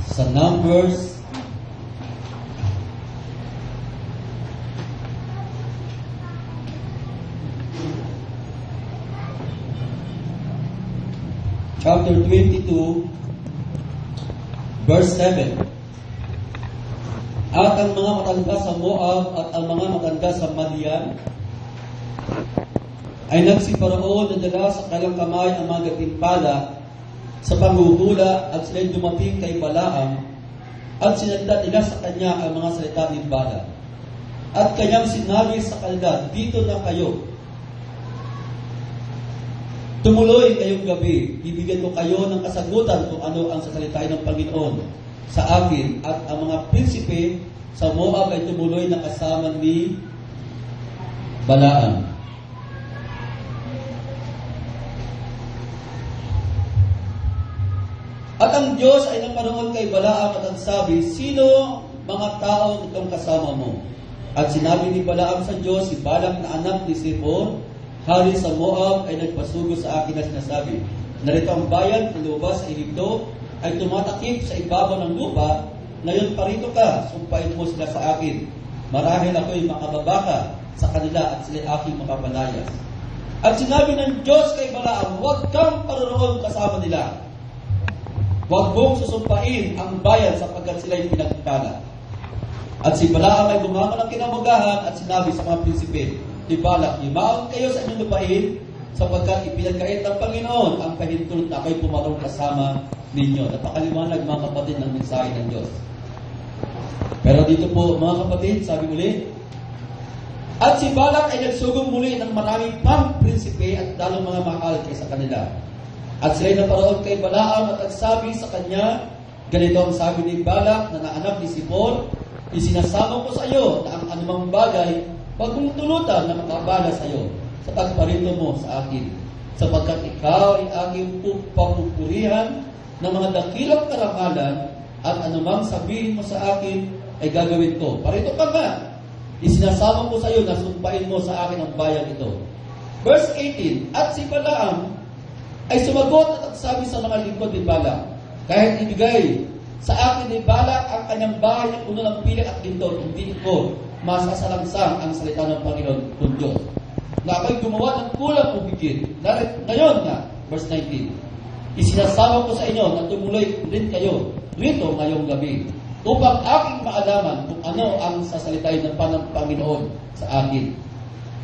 Sa Numbers chapter 22 verse 7. At ang mga matanda sa Moab at ang mga matanda sa Madian ay nagsiparaon na dala sa kanilang kamay ang mga gatimpala sa panghuhula at sila'y dumating kay Balaam at sinalita nila sa kanya ang mga salita ni Balaam. At kanyang sinabi sa kanila, dito na kayo. Tumuloy ngayong gabi, bibigyan ko kayo ng kasagutan kung ano ang sasalitain ng Panginoon sa akin. At ang mga prinsipe sa Moab ay tumuloy na kasama ni Balaam. At ang Diyos ay naparoon kay Balaam at nagsabi, sino mga tao itong kasama mo? At sinabi ni Balaam sa Diyos, si Balak na anak ni Zippor, hari sa Moab, ay nagpasugo sa akin na sinasabi, narito ang bayan na lumabas sa Ehipto ay tumatakip sa ibabaw ng lupa, ngayon parito ka, sumpain mo sila sa akin. Marahil ako'y makababaka sa kanila at sila aking makapalayas. At sinabi ng Diyos kay Balaam, huwag kang paroroon kasama nila. Huwag mong susumpain ang bayan sapagkat sila'y pinagpala. At si Balaam ay bumangon ng kinabugahan at sinabi sa mga prinsipe ni Balak, imaon kayo sa inyong lupain sapagkat ipinagkait ng Panginoon ang pahintulot na ako'y pumarong kasama ninyo. Napakaliwanag mga kapatid ng mensahe ng Diyos. Pero dito po mga kapatid, sabi muli, at si Balak ay nagsugong muli ng maraming pang prinsipe at dalong mga mahal kaysa kanila. At sila'y naparoon kay Balaam at nagsabi sa kanya, ganito ang sabi ni Balak na naanak ni Zippor, isinasama ko sa iyo na ang anumang bagay, huwag mong tulutan na makabala sa iyo sa pagparito mo sa akin, sapagkat ikaw ay aking papupurihan ng mga dakilang karangalan at anumang sabihin mo sa akin ay gagawin ko. Parito ka nga, isinasama ko sa iyo na sumpain mo sa akin ang bayan ito. Verse 18, at si Balaam ay sumagot at nagsabi sa mga lingkod ni Balak, kahit ibigay sa akin ni Balak ang kanyang bahay na puno ng pili at ginto, hindi ko masasalangsang ang salita ng Panginoon kung Diyos. Na ako'y gumawa ng kulang o bigit. Ngayon nga, verse 19, isinasama ko sa inyo na tumuloy din kayo rito ngayong gabi upang aking maalaman kung ano ang sasalitain ng Panginoon sa akin.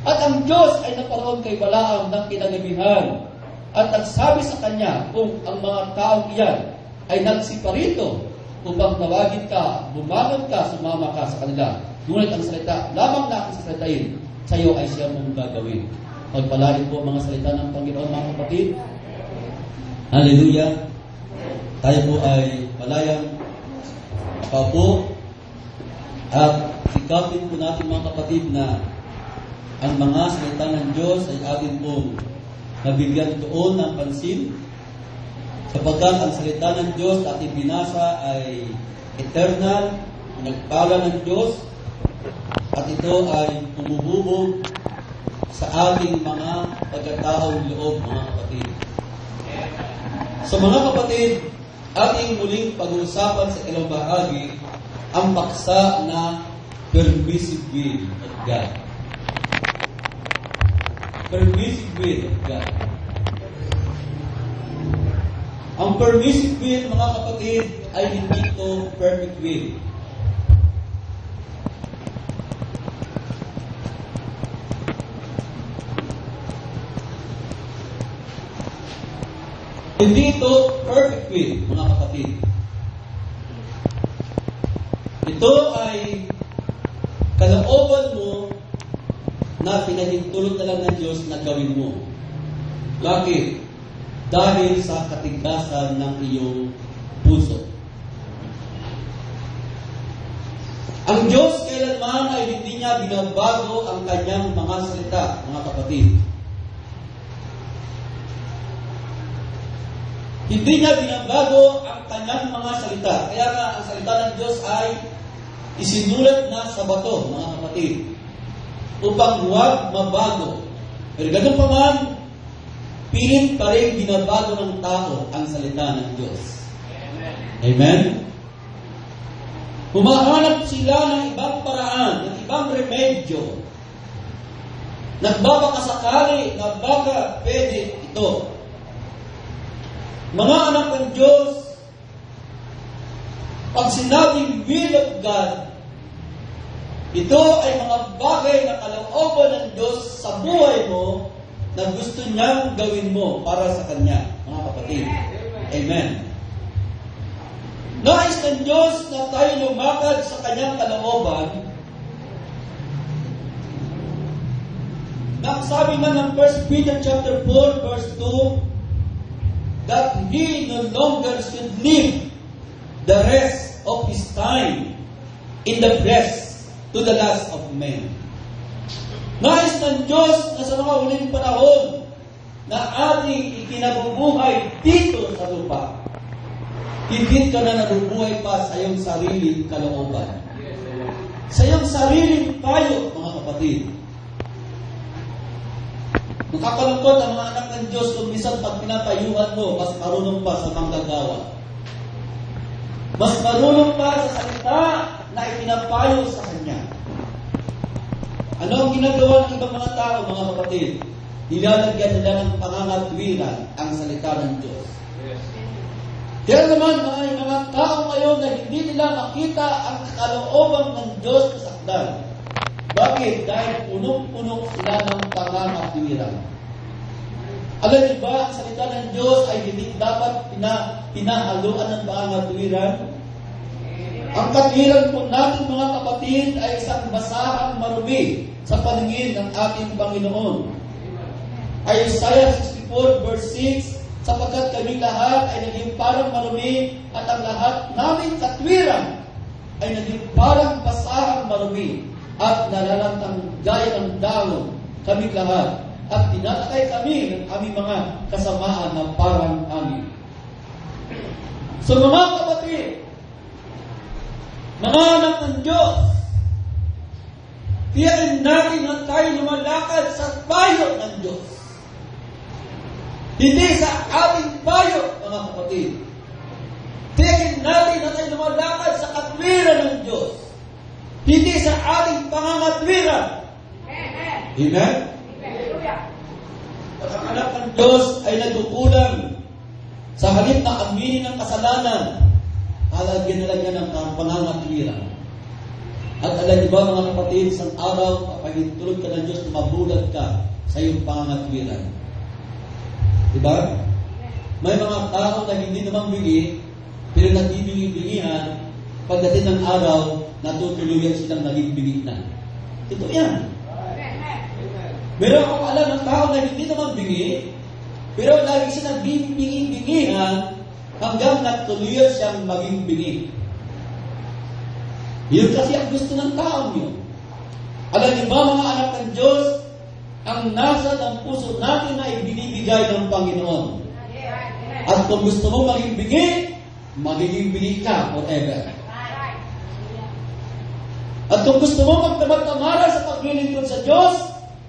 At ang Diyos ay naparoon kay Balaam ng kinagabihan at nagsabi sa kanya kung ang mga taong iyan ay nagsiparito upang tawagin ka, bumangon ka, sumama ka sa kanila. Ngunit ang salita, lamang na aking sasalitain, sa iyo ay siya mong gagawin. Pagpalain po mga salita ng Panginoon, mga kapatid. Hallelujah. Tayo po ay palayang paupo at sikapin po natin mga kapatid na ang mga salita ng Diyos ay atin pong nabigyan doon ng pansin sapagkat ang salita ng Diyos at ibinasa ay eternal, nagpala ng Diyos at ito ay pumuhubog sa ating mga pagkataong loob, mga kapatid. So mga kapatid, ating muling pag-uusapan sa ilang bahagi ang paksa na permissive will of God. Permissive will of God. Ang permissive will, mga kapatid, ay hindi ito perfect will. Hindi ito perfect will, mga kapatid. Ito ay kalooban mo na pinahintulot na lang ng Diyos na gawin mo. Bakit? Dahil sa katigasan ng iyong puso. Ang Diyos kailanman ay hindi niya binabago ang kanyang mga salita, mga kapatid. Hindi niya binabago ang kanyang mga salita. Kaya nga, ang salita ng Diyos ay isinulat na sa bato, mga kapatid, upang huwag mabago. Pero ganun pa man, pilit pa rin binabago ng tao ang salita ng Diyos. Amen? Humahanap sila ng ibang paraan, ng ibang remedyo. Nagbabakasakali na baka pwede ito. Mga anak ng Diyos, pag sinabing will of God, ito ay mga bagay na kalooban ng Diyos sa buhay mo na gusto niyang gawin mo para sa Kanya, mga kapatid. Amen. Nais ng Diyos na tayo lumakad sa Kanyang kalooban. Sabi man ng 1 Peter chapter 4 verse 2, that he no longer should live the rest of his time in the flesh to the last of men. Nais ng Diyos na sa mga huling panahon na ating ikinabubuhay dito sa lupa, hindi ka na nabubuhay pa sa iyong sariling kalooban. Sa iyong sariling payo, mga kapatid. Nakakalungkot ang mga anak ng Diyos kung minsan pag pinapayuhan mo, mas marunong pa sa manggagawa. Mas marunong pa sa salita na ipinapayo sa Kanya. Ano ang ginagawa ng ibang mga tao, mga kapatid? Nilalagyan nila ng pangangatwiran ang salita ng Diyos. Kaya naman, mga tao ngayon na hindi nila makita ang kalooban ng Diyos sa sakdal. Bakit? Dahil punong-puno sila ng pangangatwiran. Alam niyo ba, ang salita ng Diyos ay hindi dapat pinahaluan ng pangangatwiran? Ang katwiran po natin, mga kapatid, ay isang basahang marumi sa paningin ng ating Panginoon. Ay Isaiah 64 verse 6, sapagkat kami lahat ay naging parang marumi at ang lahat naming katwiran ay naging parang basahang marumi at nalalantang gaya ng dahon kami lahat at tinatakay kami ng aming mga kasamaan na parang hangin. So mga kapatid, mga anak ng Diyos, tiyakin natin na tayo lumalakad sa payo ng Diyos. Hindi sa ating payo, mga kapatid. Tiyakin natin na tayo lumalakad sa katwiran ng Diyos. Hindi sa ating pangangatwiran. Amen? At ang anak ng Diyos ay nagkukulang. Sa halip na aminin ng kasalanan, halagyan nila niya ng pangangatwiran. At alam niyo ba, mga kapatid, isang araw, kapagintulog ka ng Diyos, mabulag ka sa iyong pangangatwiran. Diba? May mga tao na hindi naman bingi, pero nagbibingi-bingihan, pagdating ng araw, natutuluyan silang naging bingi na. Ito yan. Meron akong alam ng tao na hindi naman bingi, pero lagi siya nagbibingi-bingihan hanggang natuluyan siyang maging bingi. Yun kasi ang gusto ng tao niyo. Alam niyo ba, mga anak ng Diyos, ang nasa ng puso natin na ibinibigay ng Panginoon. At kung gusto mo maging magiging bingi ka forever. At kung gusto mo magtamad-tamara sa paglilingkod sa Diyos,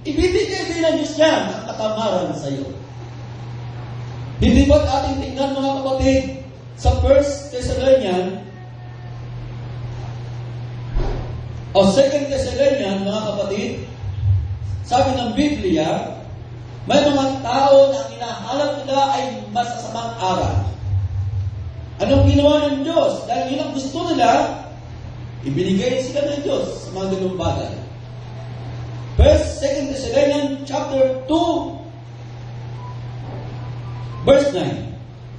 ibibigay din ng Diyos yan ang katamaran sa iyo. Hindi ba't ating tingnan, mga kapatid, sa 1 Thessalonians o 2 Thessalonians, mga kapatid, sabi ng Biblia, may mga tao na ang hinahanap nila ay masasamang aral. Anong ginawa ng Diyos? Dahil yun ang gusto nila, ibinigay sila ng Diyos sa mga ganung bagay. 2 Thessalonians chapter 2 verse 9.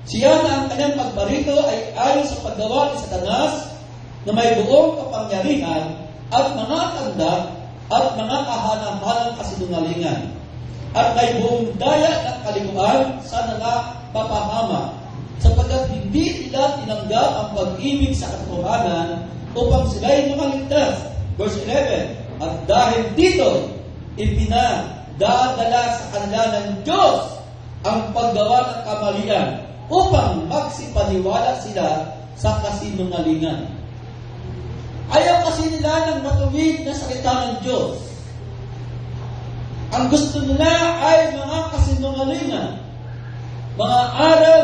Siya na ang kanyang pagbarito ay ayon sa paggawa ni Satanas na may buong kapangyarihan at mga tanda at mga kahana-hanang kasinungalingan at may buong daya ng kalikuan sa nangapapahama sapagkat hindi nila tinanggap ang pag-ibig sa katotohanan upang sila'y makaligtas. Verse 11. At dahil dito, ipinadadala sa kanila ng Diyos ang paggawa ng kamalian upang magsipaniwala sila sa kasinungalingan. Ayaw kasi nila ng matuwid na salita ng Diyos. Ang gusto nila ay mga kasinungalingan. mga aral